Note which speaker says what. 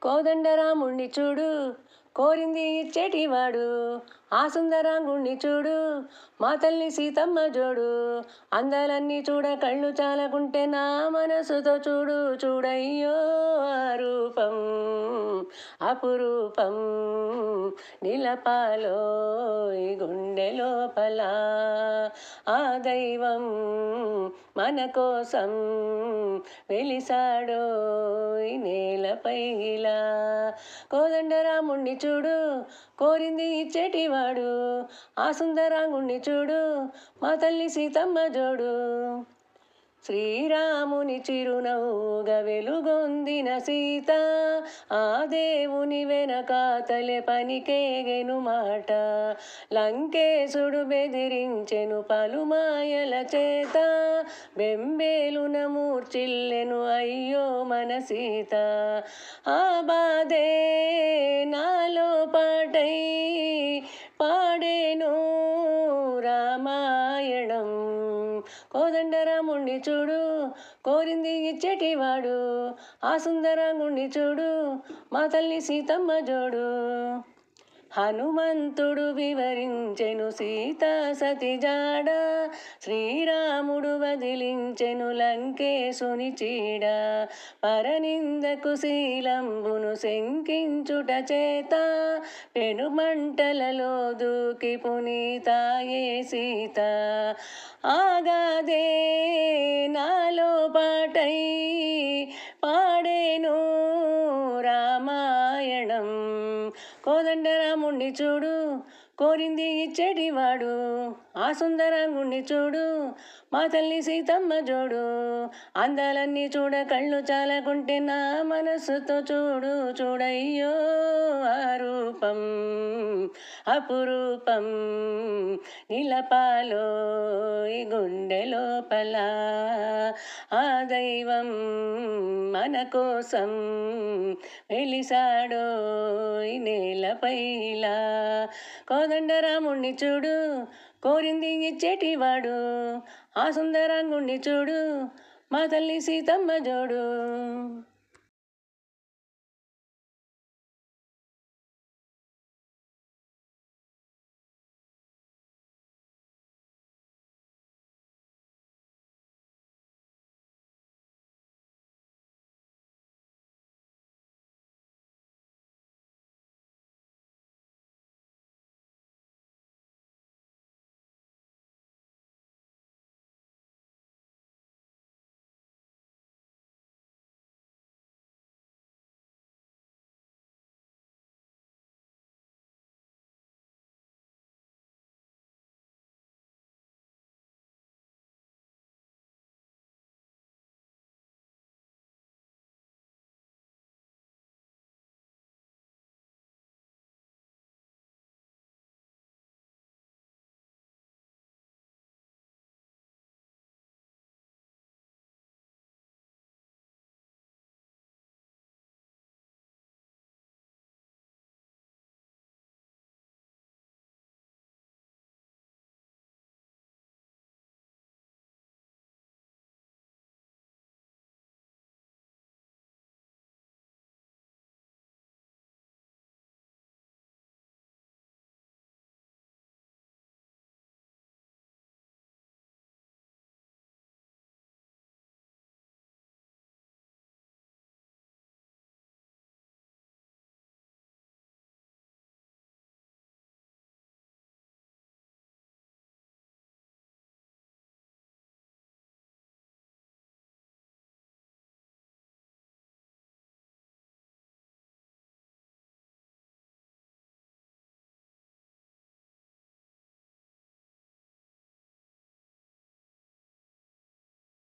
Speaker 1: కోదండరాముణ్ణి చూడు కోరింది ఇచ్చేటివాడు, ఆ సుందరాంగుణ్ణి చూడు మా తల్లి సీతమ్మ జోడు. అందాలన్నీ చూడ కళ్ళు చాలకుంటే నా మనసుతో చూడు చూడయ్యో ఆ రూపం అపురూపం, నిలపాలో ఈ గుండె లోపల ఆ దైవం మన కోసం వెలిసాడో ఈ నేలపై ఇలా. కోదండరాముణ్ణి చూడు కోరింది ఇచ్చేటివాడు, ఆ సుందరాంగుణ్ణి చూడు మా తల్లి సీతమ్మ జోడు. శ్రీరాముని చిరునవ్వుగా వెలుగొందిన సీత, ఆ దేవుని వెనకాతలే పనికేగెను మాట. లంకేశుడు బెదిరించెను పలుమాయల చేత, బెంబేలున మూర్చిల్లెను అయ్యో మన సీత. ఆ బాధే నాలో పాటై పాడేను రామాయణం. కోదండరాముణ్ణి చూడు కోరింది ఇచ్చేటివాడు, ఆ సుందరాంగుణ్ణి చూడు మా తల్లి సీతమ్మ జోడు. హనుమంతుడు వివరించెను సీతా సతి జాడ, శ్రీరాముడు వదిలించెను లంకేశుని చీడ. పరనిందకు శీలంబును శంకించుట చేత, పెనుమంటలలో దూకి పునీతాయే సీత. ఆగాదే నాలో పాటై పాడేను రామాయణం. కోదండరాముణ్ణి చూడు కోరింది ఇచ్చేటివాడు, ఆ సుందరాంగుణ్ణి చూడు మా తల్లి సీతమ్మ జోడు. అందాలన్నీ చూడ కళ్ళు చాలకుంటే నా మనసుతో చూడు చూడయ్యో ఆ రూపం అపురూపం, నిలపాలో ఈ గుండె లోపల ఆ దైవం మన కోసం వెలిసాడో ఈ నేలపై ఇలా. కోదండరాముణ్ణి చూడు కోరింది ఇచ్చేటివాడు, ఆ సుందరాంగుణ్ణి చూడు మా తల్లి సీతమ్మ జోడు.